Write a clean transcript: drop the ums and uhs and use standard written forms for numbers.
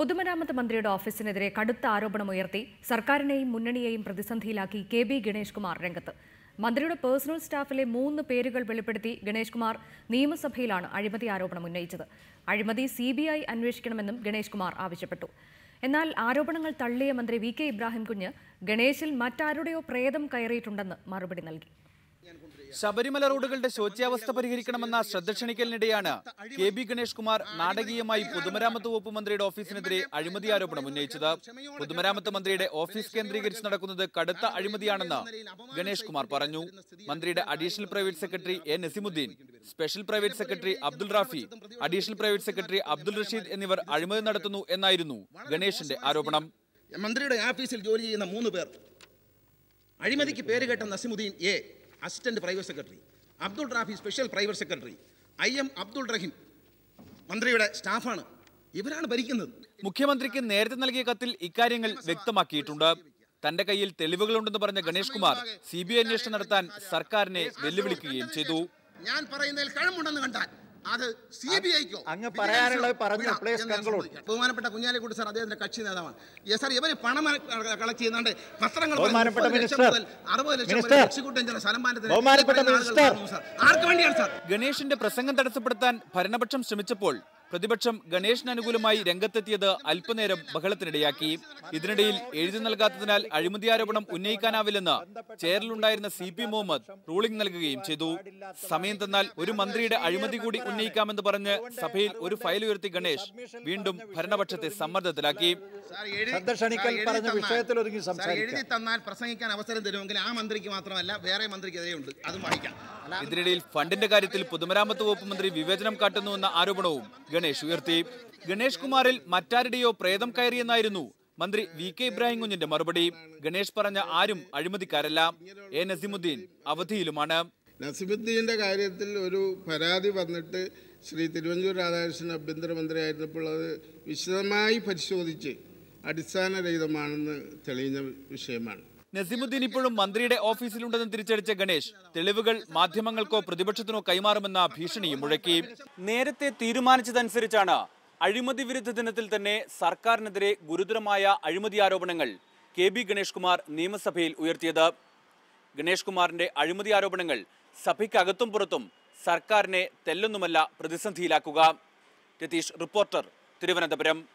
പൊതുമരാമത്ത് മന്ത്രിയുടെ ഓഫീസിനെതിരെ കടുത്ത ആരോപണമുയർത്തി സർക്കാരിനെയും മുന്നണിയെയും പ്രതിസന്ധിയിലാക്കി കെ.ബി. ഗണേഷ് കുമാർ രംഗത്ത്. മന്ത്രിയുടെ പേഴ്സണൽ സ്റ്റാഫിലെ 3 പേരുകൾ വെളിപ്പെടുത്തി ഗണേഷ് കുമാർ നിയമസഭയിലാണ് അഴിമതി ആരോപണം ഉന്നയിച്ചത്. അഴിമതി CBI അന്വേഷിക്കണമെന്നും ഗണേഷ് കുമാർ ആവശ്യപ്പെട്ടു. എന്നാൽ ആരോപണങ്ങൾ തള്ളിയ മന്ത്രി വി.കെ. ഇബ്രാഹിം കുഞ്ഞ് ഗണേഷിൽ മറ്റാരുടെയോ പ്രേതം കയറിയിട്ടുണ്ടെന്ന് മറുപടി നൽകി. ശബരിമല റോഡുകളുടെ ശോച്യാവസ്ഥ പരിഹരിക്കണമെന്ന ശ്രദ്ധ ക്ഷണിക്കലിനിടെയാണ് കെ.ബി. ഗണേഷ് കുമാർ നാടകീയമായി പൊതുമരാമത്ത് വകുപ്പ് മന്ത്രിയുടെ ഓഫീസിനെതിരെ അഴിമതി ആരോപണം ഉന്നയിച്ചത്. പൊതുമരാമത്ത് മന്ത്രിയുടെ ഓഫീസ് കേന്ദ്രീകരിച്ച് നടക്കുന്നത് കടുത്ത അഴിമതിയാണെന്ന് ഗണേഷ് കുമാർ പറഞ്ഞു. മന്ത്രിയുടെ additional private secretary A Naseemuddin, special private secretary Abdul Rafi, additional private secretary Abdul Rasheed എന്നിവർ അഴിമതി നടത്തുന്നു എന്നായിരുന്നു ഗണേഷിന്റെ ആരോപണം. മന്ത്രിയുടെ ഓഫീസിൽ ജോലി ചെയ്യുന്ന 3 പേർ അഴിമതിക്ക് പേരുകേട്ട Naseemuddin A, assistant private secretary, Abdul Rafi, special private secretary, IM Abdul Rahim മന്ത്രിയുടെ സ്റ്റാഫാണ്. ഇവരാണ് ഭരിക്കുന്നത്. മുഖ്യമന്ത്രിക്ക് നേരത്തെ നൽകിയ കത്തിൽ ഇക്കാര്യങ്ങൾ വ്യക്തമാക്കിയിട്ടുണ്ട്. തന്റെ കയ്യിൽ തെളിവുകളുണ്ടെന്ന് പറഞ്ഞ ഗണേഷ് കുമാർ CBI അന്വേഷണം നടത്താൻ സർക്കാരിനെ വെല്ലുവിളിക്കുകയും ചെയ്തു. ഞാൻ പറയുന്നതിൽ കഴമ്പുണ്ടെന്ന് കണ്ടാൽ അത് CBIക്കോ ബഹുമാനപ്പെട്ട കുഞ്ഞാലിക്കുട്ടി സാർ അദ്ദേഹത്തിന്റെ കക്ഷി നേതാവാണ്. സാർ ഇവര് പണം കളക്ട് ചെയ്യുന്നുണ്ട്. പത്രങ്ങൾ 60 ലക്ഷം മുതൽ 60 ലക്ഷം വരെ എക്സിക്യൂട്ടീവ് സ്ഥലമാനത്തിന് ആർക്ക് വേണ്ടിയാണ് സാർ? ഗണേഷിന്റെ പ്രസംഗം തടസ്സപ്പെടുത്താൻ ഭരണപക്ഷം ശ്രമിച്ചപ്പോൾ പ്രതിപക്ഷം ഗണേഷിന് അനുകൂലമായി രംഗത്തെത്തിയത് അല്പനേരം ബഹളത്തിനിടയാക്കി. ഇതിനിടയിൽ എഴുതി നൽകാത്തതിനാൽ അഴിമതി ആരോപണം ഉന്നയിക്കാനാവില്ലെന്ന് ചെയറിലുണ്ടായിരുന്ന CP മുഹമ്മദ് റൂളിംഗ് നൽകുകയും ചെയ്തു. സമയം തന്നാൽ ഒരു മന്ത്രിയുടെ അഴിമതി കൂടി ഉന്നയിക്കാമെന്ന് പറഞ്ഞ് സഭയിൽ ഒരു ഫയൽ ഉയർത്തി ഗണേഷ് വീണ്ടും ഭരണപക്ഷത്തെ സമ്മർദ്ദത്തിലാക്കി. എഴുതി തന്നാൽ പ്രസംഗിക്കാൻ അവസരം തരുമെങ്കിൽ ആ മന്ത്രിക്ക് മാത്രമല്ല വേറെ മന്ത്രിക്കെതിരെയുണ്ട്, അതും വായിക്കാം. ഇതിനിടയിൽ ഫണ്ടിന്റെ കാര്യത്തിൽ പൊതുമരാമത്ത് വകുപ്പ് മന്ത്രി വിവേചനം കാട്ടുന്നുവെന്ന ആരോപണവും ഗണേഷ് ഉയർത്തി. ഗണേഷ് കുമാറിൽ മറ്റാരുടെയോ പ്രേതം കയറിയെന്നായിരുന്നു മന്ത്രി വി.കെ. ഇബ്രാഹിം കുഞ്ഞിന്റെ മറുപടി. ഗണേഷ് പറഞ്ഞ ആരും അഴിമതിക്കാരല്ല. എ നസീമുദ്ദീൻ അവധിയിലുമാണ്. നസീമുദ്ദീന്റെ കാര്യത്തിൽ ഒരു പരാതി വന്നിട്ട് ശ്രീ തിരുവഞ്ചൂർ രാധാകൃഷ്ണൻ ആഭ്യന്തരമന്ത്രിയായിരുന്നപ്പോൾ അത് വിശദമായി പരിശോധിച്ച് അടിസ്ഥാനരഹിതമാണെന്ന് തെളിയുന്ന വിഷയമാണ്. നസീമുദ്ദീൻ ഇപ്പോഴും മന്ത്രിയുടെ ഓഫീസിലുണ്ടെന്ന് തിരിച്ചടിച്ച ഗണേഷ് തെളിവുകൾ മാധ്യമങ്ങൾക്കോ പ്രതിപക്ഷത്തിനോ കൈമാറുമെന്ന ഭീഷണിയും മുഴക്കി. നേരത്തെ തീരുമാനിച്ചതനുസരിച്ചാണ് അഴിമതി വിരുദ്ധ ദിനത്തിൽ തന്നെ സർക്കാരിനെതിരെ ഗുരുതരമായ അഴിമതി ആരോപണങ്ങൾ കെ.ബി. ഗണേഷ് കുമാർ നിയമസഭയിൽ ഉയർത്തിയത്. ഗണേഷ് കുമാറിന്റെ അഴിമതി ആരോപണങ്ങൾ സഭയ്ക്കകത്തും പുറത്തും സർക്കാരിനെ തെല്ലൊന്നുമല്ല പ്രതിസന്ധിയിലാക്കുക. രതീഷ്, റിപ്പോർട്ടർ, തിരുവനന്തപുരം.